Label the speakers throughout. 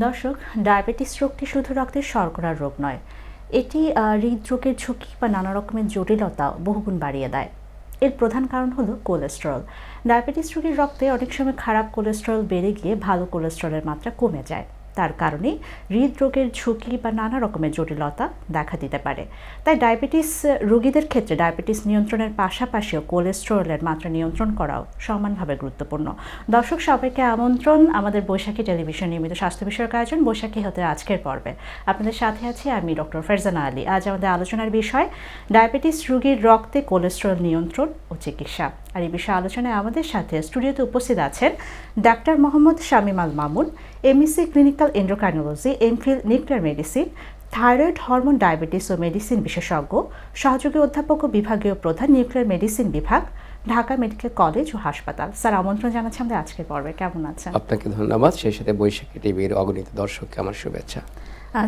Speaker 1: দর্শক, ডায়াবেটিস রোগটি শুধু রক্তের শর্করার রোগ নয়, এটি হৃদরোগের ঝুঁকি বা নানা রকমের জটিলতা বহুগুণ বাড়িয়ে দেয়। এর প্রধান কারণ হলো কোলেস্টেরল। ডায়াবেটিস রোগীর রক্তে অনেক সময় খারাপ কোলেস্টেরল বেড়ে গিয়ে ভালো কোলেস্টেরলের মাত্রা কমে যায়। তার কারণে হৃদরোগের ঝুঁকি বা নানা রকমের জটিলতা দেখা দিতে পারে। তাই ডায়াবেটিস রোগীদের ক্ষেত্রে ডায়াবেটিস নিয়ন্ত্রণের পাশাপাশিও কোলেস্টেরলের মাত্রা নিয়ন্ত্রণ করাও সমানভাবে গুরুত্বপূর্ণ। দর্শক সবাইকে আমন্ত্রণ আমাদের বৈশাখী টেলিভিশন নিয়মিত স্বাস্থ্য বিষয়ক আয়োজন বৈশাখী হতে আজকের পর্বে। আপনাদের সাথে আছি আমি ডক্টর ফারজানা আলী। আজ আমাদের আলোচনার বিষয় ডায়াবেটিস রোগীর রক্তে কোলেস্টেরল নিয়ন্ত্রণ ও চিকিৎসা। আর এই বিষয়ে আলোচনায় আমাদের সাথে স্টুডিওতে উপস্থিত আছেন doctor Mohammad Shamim Al Mamun, MSc clinical endocrinology, MPhil nuclear medicine, thyroid hormone diabetes ও মেডিসিন বিশেষজ্ঞ, সহযোগী অধ্যাপক ও বিভাগীয় প্রধান, নিউক্লিয়ার মেডিসিন বিভাগ, ঢাকা মেডিকেল কলেজ ও হাসপাতাল। স্যার, আমন্ত্রণ জানাচ্ছি আমাদের আজকের পর্বে। কেমন আছেন?
Speaker 2: আপনাকে ধন্যবাদ। সেই সাথে বৈশাখী টিভির অগণিত দর্শককে আমার শুভেচ্ছা।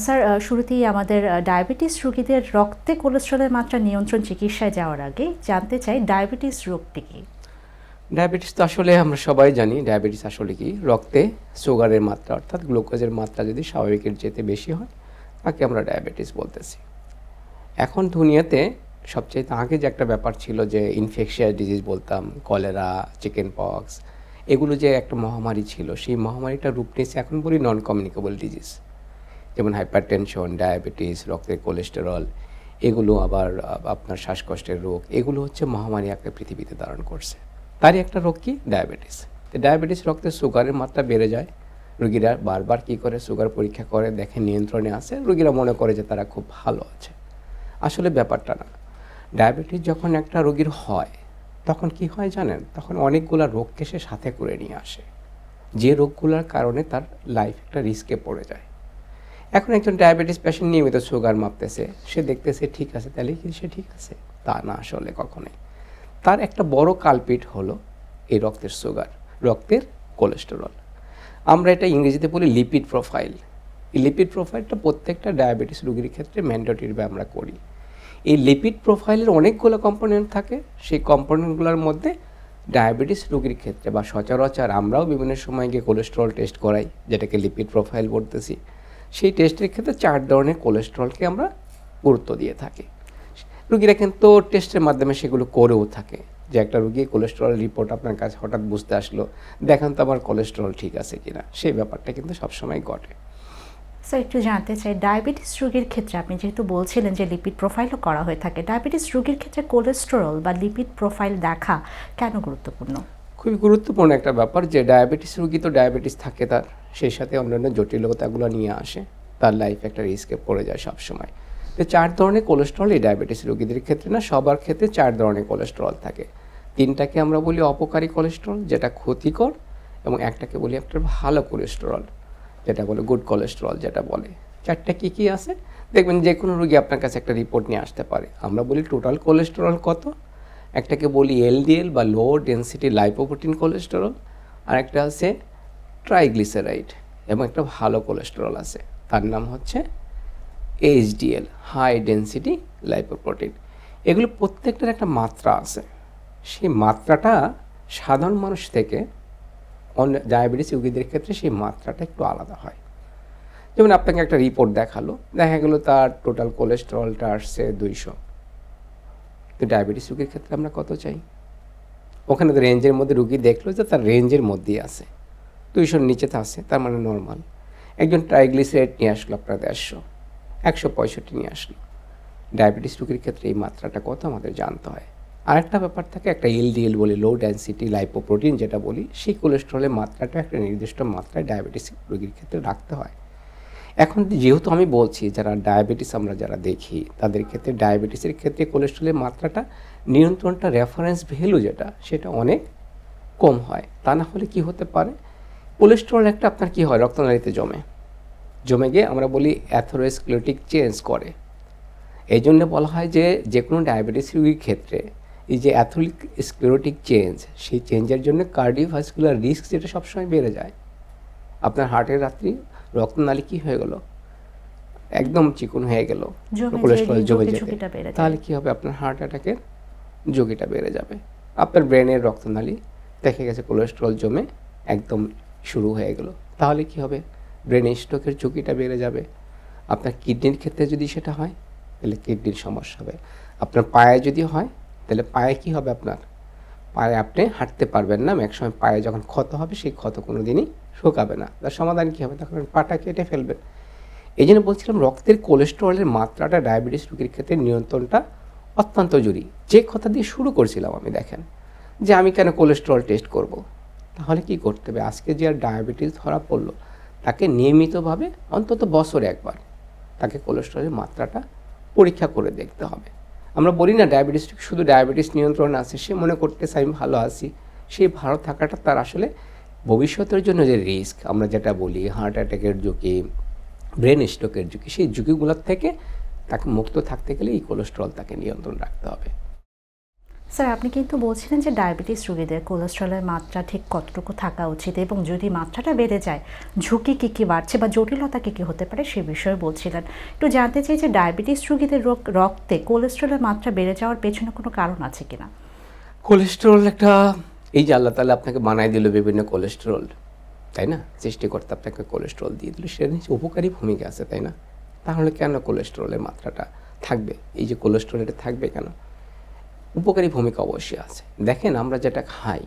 Speaker 1: স্যার, শুরুতেই আমাদের ডায়াবেটিস রোগীদের রক্তে কোলেস্টেরলের মাত্রা নিয়ন্ত্রণ চিকিৎসায় যাওয়ার আগে জানতে চাই ডায়াবেটিস রোগটি কি?
Speaker 2: ডায়াবেটিস তো আসলে আমরা সবাই জানি ডায়াবেটিস আসলে কি। রক্তে সুগারের মাত্রা অর্থাৎ গ্লুকোজের মাত্রা যদি স্বাভাবিকের চেয়ে বেশি হয় তাকে আমরা ডায়াবেটিস বলতেছি। এখন দুনিয়াতে সবচেয়ে আগে যে একটা ব্যাপার ছিল যে ইনফেকশিয়াস ডিজিজ বলতাম, কলেরা, চিকেন পক্স, এগুলো যে একটা মহামারী ছিল, সেই মহামারীটা রূপ নিয়েছে এখন বলি নন কমিউনিকেবল ডিজিজ, যেমন হাইপারটেনশন, ডায়াবেটিস, রক্তের কোলেস্টেরল, এগুলো আবার আপনার শ্বাসকষ্টের রোগ, এগুলো হচ্ছে মহামারী একটা পৃথিবীতে ধারণ করছে। তারই একটা রোগ কি ডায়াবেটিস। তো ডায়াবেটিস রক্তে সুগারের মাত্রা বেড়ে যায়। রোগীরা বারবার কী করে সুগার পরীক্ষা করে, দেখে নিয়ন্ত্রণে আছে, রোগীরা মনে করে যে তারা খুব ভালো আছে। আসলে ব্যাপারটা না। ডায়াবেটিস যখন একটা রোগীর হয় তখন কি হয় জানেন, তখন অনেকগুলো রোগকে সে সাথে করে নিয়ে আসে, যে রোগগুলোর কারণে তার লাইফ একটা রিস্কে পড়ে যায়। এখন একজন ডায়াবেটিস পেশেন্ট নিয়মিত সুগার মাপতেছে, সে দেখতেছে ঠিক আছে, তাহলে কি সে ঠিক আছে? তা না, আসলে কখনোই। তার একটা বড় কালপিট হলো এই রক্তের সুগার, রক্তের কোলেস্টেরল। আমরা এটা ইংরেজিতে বলি লিপিড প্রোফাইল। এই লিপিড প্রোফাইলটা প্রত্যেকটা ডায়াবেটিস রোগীর ক্ষেত্রে ম্যান্ডেটরিভাবে আমরা করি। এই লিপিড প্রোফাইলের অনেকগুলো কম্পোনেন্ট থাকে। সেই কম্পোনেন্টগুলোর মধ্যে ডায়াবেটিস রোগীর ক্ষেত্রে বা সচরাচর আমরাও বিভিন্ন সময় গিয়ে কোলেস্টেরল টেস্ট করাই, যেটাকে লিপিড প্রোফাইল বলতেছি। সেই টেস্টের ক্ষেত্রে 4 ধরনের কোলেস্টেরলকে আমরা গুরুত্ব দিয়ে থাকি। রোগীরা কিন্তু টেস্টের মাধ্যমে সেগুলো করেও থাকে। যে একটা রোগী কোলেস্টেরল রিপোর্ট আপনার কাছে হঠাৎ বুঝতে আসলো, দেখান তো আমার কোলেস্টেরল ঠিক আছে কিনা, সেই ব্যাপারটা কিন্তু সবসময় ঘটে।
Speaker 1: স্যার, একটু জানতে চাই ডায়াবেটিস রোগীর ক্ষেত্রে আপনি যেহেতু বলছিলেন যে লিপিড প্রোফাইলও করা হয়ে থাকে, ডায়াবেটিস রোগীর ক্ষেত্রে কোলেস্টেরল বা লিপিড প্রোফাইল দেখা কেন গুরুত্বপূর্ণ?
Speaker 2: খুবই গুরুত্বপূর্ণ একটা ব্যাপার যে ডায়াবেটিস রোগী তো ডায়াবেটিস থাকে তার, সেই সাথে অন্যান্য জটিলতাগুলো নিয়ে আসে, তার লাইফ একটা রিস্কে পড়ে যায় সবসময়। তো 4 ধরনের কোলেস্টেরল এই ডায়াবেটিস রোগীদের ক্ষেত্রে না, সবার ক্ষেত্রে 4 ধরনের কোলেস্টেরল থাকে। 3টাকে আমরা বলি অপকারী কোলেস্টেরল, যেটা ক্ষতিকর, এবং একটাকে বলি একটা ভালো কোলেস্টেরল, যেটা বলে গুড কোলেস্টেরল যেটা বলে। 4টা কী কী আছে দেখবেন, যে কোনো রোগী আপনার কাছে একটা রিপোর্ট নিয়ে আসতে পারে। আমরা বলি টোটাল কোলেস্টেরল কত, একটাকে বলি এলডিএল বা লো ডেন্সিটি লাইপোপ্রোটিন কোলেস্টেরল, আর একটা আছে ট্রাইগ্লিসারাইড, এবং একটা ভালো কোলেস্টেরল আছে, তার নাম হচ্ছে এইচডিএল, হাই ডেন্সিটি লাইপোপ্রোটিন। এগুলো প্রত্যেকটার একটা মাত্রা আছে। সেই মাত্রাটা সাধারণ মানুষ থেকে অন্য ডায়াবেটিস রোগীদের ক্ষেত্রে সেই মাত্রাটা একটু আলাদা হয়। যেমন আপনাকে একটা রিপোর্ট দেখালো, দেখা গেলো তার টোটাল কোলেস্টেরলটা আসছে 200। তো ডায়াবেটিস রোগীর ক্ষেত্রে আমরা কত চাই? ওখানে তো রেঞ্জের মধ্যে রুগী দেখলো যে তার রেঞ্জের মধ্যেই আছে, 200-র নিচে তো আছে, তার মানে নর্মাল। একজন ট্রাইগ্লিসারাইড নিয়ে আসলো আপনার 150, 165 নিয়ে আসলো। ডায়াবেটিস রোগীর ক্ষেত্রে এই মাত্রাটা কত আমাদের জানতে হয়। আরেকটা ব্যাপার থাকে, একটা এলডিএল বলি, লো ডেন্সিটি লাইপোপ্রোটিন যেটা বলি, সেই কোলেস্টেরলের মাত্রাটা একটা নির্দিষ্ট মাত্রায় ডায়াবেটিস রোগীর ক্ষেত্রে রাখতে হয়। এখন যেহেতু আমি বলছি যারা ডায়াবেটিস আমরা যারা দেখি তাদের ক্ষেত্রে ডায়াবেটিসের ক্ষেত্রে কোলেস্টেরলের মাত্রাটা নিয়ন্ত্রণটা রেফারেন্স ভ্যালু যেটা, সেটা অনেক কম হয়। তা না হলে কি হতে পারে, কোলেস্টেরল একটা আপনার কি হয়, রক্তনালীতে জমে গিয়ে আমরা বলি অ্যাথেরোস্ক্লেরোটিক চেঞ্জ করে। এই জন্য বলা হয় যে যে কোনো ডায়াবেটিস রোগীর ক্ষেত্রে এই যে অ্যাথেরোস্ক্লেরোটিক চেঞ্জ, সেই চেঞ্জের জন্য কার্ডিওভাস্কুলার রিস্ক যেটা সবসময় বেড়ে যায়। আপনার হার্টের রাত্রি রক্তনালী কি হয়ে গেল, একদম চিকন হয়ে গেল, কোলেস্টেরল জমে যেতে, তাহলে কি হবে, আপনার হার্ট অ্যাটাকের ঝুঁকিটা বেড়ে যাবে। আপনার ব্রেনের রক্তনালী দেখে গেছে কোলেস্টেরল জমে একদম শুরু হয়ে গেল, তাহলে কি হবে, ব্রেন স্ট্রোকের ঝুঁকিটা বেড়ে যাবে। আপনার কিডনির ক্ষেত্রে যদি সেটা হয় তাহলে কিডনির সমস্যা হবে। আপনার পায়ে যদি হয় তাহলে পায়ে কী হবে, আপনার পায়ে আপনি হাঁটতে পারবেন না, একসময় পায়ে যখন ক্ষত হবে সেই ক্ষত কোনো দিনই শুকাবে না। তার সমাধান কী হবে, তখন পাটা কেটে ফেলবেন। এই জন্য বলছিলাম রক্তের কোলেস্টেরলের মাত্রাটা ডায়াবেটিস রোগীর ক্ষেত্রে নিয়ন্ত্রণটা অত্যন্ত জরুরি। যে কথা দিয়ে শুরু করছিলাম আমি, দেখেন যে আমি কেন কোলেস্টেরল টেস্ট করব, তাহলে কি করতে হবে, আজকে যে আর ডায়াবেটিস ধরা পড়লো তাকে নিয়মিতভাবে অন্তত বছরে একবার তাকে কোলেস্টেরলের মাত্রাটা পরীক্ষা করে দেখতে হবে। আমরা বলি না ডায়াবেটিস শুধু ডায়াবেটিস নিয়ন্ত্রণে আছে, সে মনে করতেছে আমি ভালো আছি। সেই ভালো থাকাটা তার আসলে ভবিষ্যতের জন্য যে রিস্ক আমরা যেটা বলি, হার্ট অ্যাটাকের ঝুঁকি, ব্রেন স্ট্রোকের ঝুঁকি, সেই ঝুঁকিগুলোর থেকে তাকে মুক্ত থাকতে গেলে এই কোলেস্টেরল তাকে নিয়ন্ত্রণ রাখতে হবে।
Speaker 1: স্যার, আপনি কিন্তু বলছিলেন যে ডায়াবেটিস রোগীদের কোলেস্ট্রলের মাত্রা ঠিক কতটুকু থাকা উচিত এবং যদি মাত্রাটা বেড়ে যায় ঝুঁকি কী কী বাড়ছে বা জটিলতা কী কী হতে পারে সে বিষয়ে বলছিলেন। একটু জানতে চাই যে ডায়াবেটিস রোগীদের রক্তে কোলেস্ট্রলের মাত্রা বেড়ে যাওয়ার পেছনে কোনো কারণ আছে কিনা।
Speaker 2: কোলেস্টেরল একটা, এই যে আল্লাহ তাআলা আপনাকে বানাই দিল বিভিন্ন কোলেস্টেরল, তাই না, সৃষ্টিকর্তা আপনাকে কোলেস্টেরল দিয়ে দিল, সেটা নিশ্চয়ই উপকারী ভূমিকা আছে, তাই না? তাহলে কেন কোলেস্টেরলের মাত্রাটা থাকবে, এই যে কোলেস্টেরলটা থাকবে কেন? উপকারী ভূমিকা অবশ্যই আছে। দেখেন আমরা যেটা খাই,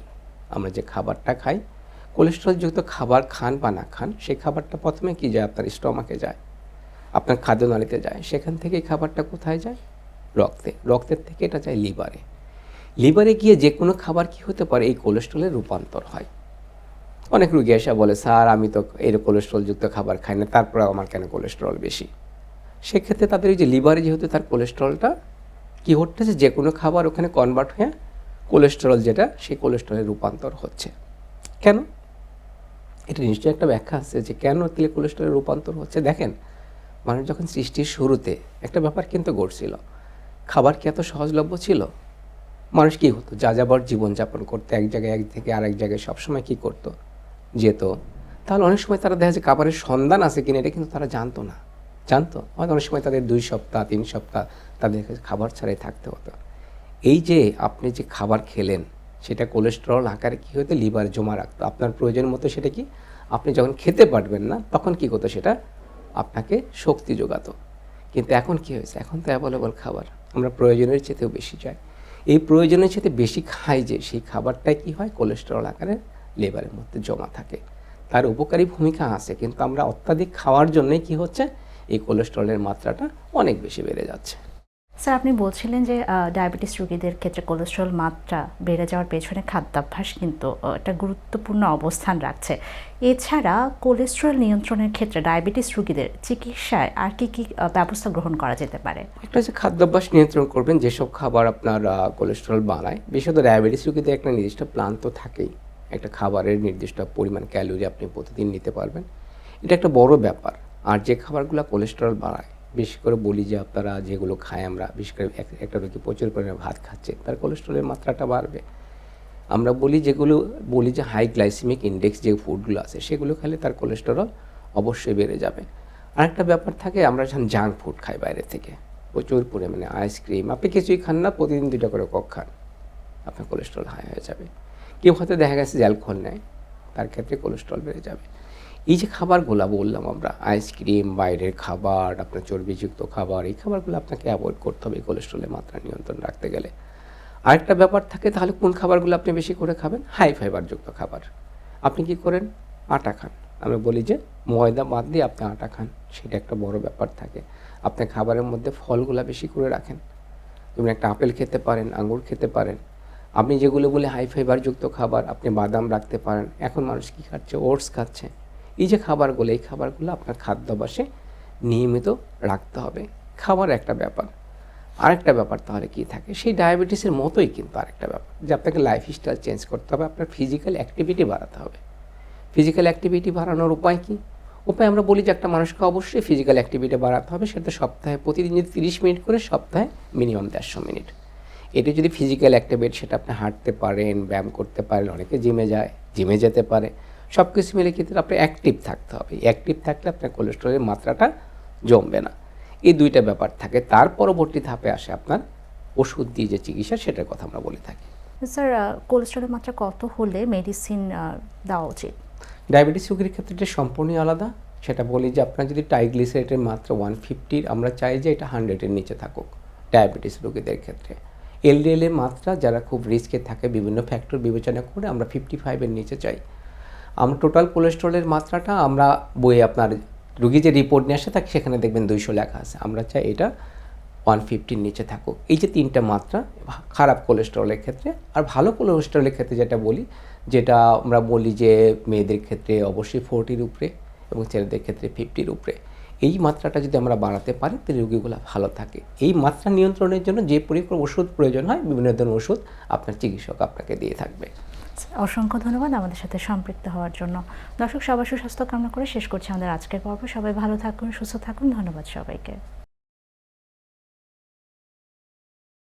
Speaker 2: আমরা যে খাবারটা খাই, কোলেস্টেরলযুক্ত খাবার খান বা না খান, সেই খাবারটা প্রথমে কি যায়, আপনার স্টমাকে যায়, আপনার খাদ্যনালীতে যায়, সেখান থেকে এই খাবারটা কোথায় যায়, রক্তে, রক্তের থেকে এটা যায় লিভারে, লিভারে গিয়ে যে কোনো খাবার কি হতে পারে, এই কোলেস্টেরলের রূপান্তর হয়। অনেক রুগী এসে বলে স্যার আমি তো এর কোলেস্টেরলযুক্ত খাবার খাই না, তারপরে আমার কেন কোলেস্টেরল বেশি? সেক্ষেত্রে তাদের এই যে লিভারে যেহেতু তার কোলেস্টেরলটা কী হচ্ছে, যে কোনো খাবার ওখানে কনভার্ট হয়ে কোলেস্টেরল যেটা, সেই কোলেস্টেরলের রূপান্তর হচ্ছে। কেন? এটা নিশ্চয়ই একটা ব্যাখ্যা আছে যে কেন তাহলে কোলেস্টেরলের রূপান্তর হচ্ছে। দেখেন, মানুষ যখন সৃষ্টির শুরুতে একটা ব্যাপার কিন্তু ঘটছিল, খাবার কি এত সহজলভ্য ছিল? মানুষ কী হতো, যাযাবর জীবনযাপন করতো, এক জায়গায় এক থেকে আরেক জায়গায় সবসময় কী করতো, যেত। তাহলে অনেক সময় তারা দেখা যায় খাবারের সন্ধান আছে কিনা এটা কিন্তু তারা জানতো না। জানতো হয়তো অনেক সময় তাদের 2 সপ্তাহ 3 সপ্তাহ তাদের খাবার ছাড়াই থাকতে হতো। এই যে আপনি যে খাবার খেলেন সেটা কোলেস্টেরল আকারে কী হতো, লিভার জমা রাখতো আপনার প্রয়োজন মতো। সেটা কি, আপনি যখন খেতে পারবেন না তখন কী করতো, সেটা আপনাকে শক্তি যোগাতো। কিন্তু এখন কী হয়েছে, এখন তো অ্যাভেলেবল খাবার, আমরা প্রয়োজনের চেয়েতেও বেশি চাই। এই প্রয়োজনের চেয়ে বেশি খাই যে, সেই খাবারটাই কী হয়, কোলেস্টেরল আকারে লিভারের মধ্যে জমা থাকে। তার উপকারী ভূমিকা আছে, কিন্তু আমরা অত্যাধিক খাওয়ার জন্যই কী হচ্ছে, এই কোলেস্টেরলের মাত্রাটা অনেক বেশি বেড়ে যাচ্ছে।
Speaker 1: স্যার, আপনি বলছিলেন যে ডায়াবেটিস রোগীদের ক্ষেত্রে কোলেস্ট্রল মাত্রা বেড়ে যাওয়ার পেছনে খাদ্যাভ্যাস কিন্তু একটা গুরুত্বপূর্ণ অবস্থান রাখছে। এছাড়া কোলেস্ট্রল নিয়ন্ত্রণের ক্ষেত্রে ডায়াবেটিস রোগীদের চিকিৎসায় আর কি কি ব্যবস্থা গ্রহণ করা যেতে পারে?
Speaker 2: একটা হচ্ছে খাদ্যাভ্যাস নিয়ন্ত্রণ করবেন, যেসব খাবার আপনার কোলেস্টেরল বাড়ায়। বিশেষত ডায়াবেটিস রোগীদের একটা নির্দিষ্ট প্ল্যান তো থাকেই, একটা খাবারের নির্দিষ্ট পরিমাণ ক্যালোরি আপনি প্রতিদিন নিতে পারবেন, এটা একটা বড় ব্যাপার। আর যে খাবারগুলো কোলেস্টেরল বাড়ায়, বেশি করে বলি যে আপনারা যেগুলো খাই আমরা, বিশেষ করে একটা রোগী প্রচুর পরিমাণে ভাত খাচ্ছে, তার কোলেস্টেরলের মাত্রাটা বাড়বে। আমরা বলি যে হাই গ্লাইসেমিক ইন্ডেক্স যে ফুডগুলো আছে সেগুলো খেলে তার কোলেস্টেরল অবশ্যই বেড়ে যাবে। আরেকটা ব্যাপার থাকে, আমরা যখন জাঙ্ক ফুড খাই বাইরে থেকে প্রচুর পরিমাণে, আইসক্রিম, আপনি কিছুই খান না, প্রতিদিন 2টা করে কক খান, আপনার কোলেস্টেরল হাই হয়ে যাবে। কেউ হয়তো দেখা গেছে যে অ্যালকোহল নেয়, তার ক্ষেত্রে কোলেস্টেরল বেড়ে যাবে। এই যে খাবারগুলো বললাম আমরা, আইসক্রিম, বাইরের খাবার, আপনার চর্বিযুক্ত খাবার, এই খাবারগুলো আপনাকে অ্যাভয়েড করতে হবে কোলেস্টেরলের মাত্রা নিয়ন্ত্রণ রাখতে গেলে। আরেকটা ব্যাপার থাকে, তাহলে কোন খাবারগুলো আপনি বেশি করে খাবেন, হাই ফাইবারযুক্ত খাবার। আপনি কি করেন, আটা খান। আমরা বলি যে ময়দা বাদ দিয়ে আপনি আটা খান, সেটা একটা বড় ব্যাপার থাকে। আপনি খাবারের মধ্যে ফলগুলো বেশি করে রাখেন, তুমি একটা আপেল খেতে পারেন, আঙুর খেতে পারেন। আপনি যেগুলো বলে হাই ফাইবারযুক্ত খাবার, আপনি বাদাম রাখতে পারেন। এখন মানুষ কী খাচ্ছে, ওটস খাচ্ছে। এই যে খাবারগুলো, এই খাবারগুলো আপনার খাদ্যাভ্যাসে নিয়মিত রাখতে হবে। খাবার একটা ব্যাপার। আরেকটা ব্যাপার তাহলে কী থাকে, সেই ডায়াবেটিসের মতোই কিন্তু আরেকটা ব্যাপার, যে আপনাকে লাইফস্টাইল চেঞ্জ করতে হবে, আপনার ফিজিক্যাল অ্যাক্টিভিটি বাড়াতে হবে। ফিজিক্যাল অ্যাক্টিভিটি বাড়ানোর উপায় কী? উপায় আমরা বলি যে একটা মানুষকে অবশ্যই ফিজিক্যাল অ্যাক্টিভিটি বাড়াতে হবে, সেটা সপ্তাহে প্রতিদিন যদি 30 মিনিট করে, সপ্তাহে মিনিমাম 150 মিনিট। এটা যদি ফিজিক্যাল অ্যাক্টিভিটি, সেটা আপনি হাঁটতে পারেন, ব্যায়াম করতে পারেন, অনেকে জিমে যায়, জিমে যেতে পারে, সব কিছু মিলে কিন্তু আপনি অ্যাক্টিভ থাকতে হবে। অ্যাক্টিভ থাকলে আপনার কোলেস্টেরলের মাত্রাটা জমবে না। এই 2টা ব্যাপার থাকে। তার পরবর্তী ধাপে আসে আপনার ওষুধ দিয়ে যে চিকিৎসা, সেটার কথা আমরা বলে থাকি।
Speaker 1: স্যার, কোলেস্ট্রলের মাত্রা কত হলে মেডিসিন দেওয়া উচিত?
Speaker 2: ডায়াবেটিস রোগীর ক্ষেত্রে এটা সম্পূর্ণই আলাদা। সেটা বলি যে আপনার যদি ট্রাইগ্লিসারাইডের মাত্রা 150, আমরা চাই যে এটা 100-এর নিচে থাকুক ডায়াবেটিস রোগীদের ক্ষেত্রে। এলডিএলের মাত্রা যারা খুব রিস্কে থাকে বিভিন্ন ফ্যাক্টর বিবেচনা করে আমরা 55-এর নিচে চাই। আমরা টোটাল কোলেস্ট্রলের মাত্রাটা আমরা বইয়ে আপনার রুগী যে রিপোর্ট নিয়ে আসে তাকে সেখানে দেখবেন 200 লেখা আছে, আমরা চাই এটা 150-র নিচে থাকুক। এই যে 3টা মাত্রা খারাপ কোলেস্টেরলের ক্ষেত্রে। আর ভালো কোলেস্টেরলের ক্ষেত্রে যেটা বলি, যেটা আমরা বলি যে মেয়েদের ক্ষেত্রে অবশ্যই 40-র উপরে এবং ছেলেদের ক্ষেত্রে 50-র উপরে, এই মাত্রাটা যদি আমরা বাড়াতে পারি তাহলে রোগীগুলো ভালো থাকে। এই মাত্রা নিয়ন্ত্রণের জন্য যে পরিমাণ ওষুধ প্রয়োজন হয় বিভিন্ন ধরনের ওষুধ আপনার চিকিৎসক আপনাকে দিয়ে থাকবে।
Speaker 1: অসংখ্য ধন্যবাদ আমাদের সাথে সম্পৃক্ত হওয়ার জন্য। দর্শক, সবার সুস্বাস্থ্য কামনা করে শেষ করছি আমাদের আজকের পর্ব। সবাই ভালো থাকুন, সুস্থ থাকুন। ধন্যবাদ সবাইকে।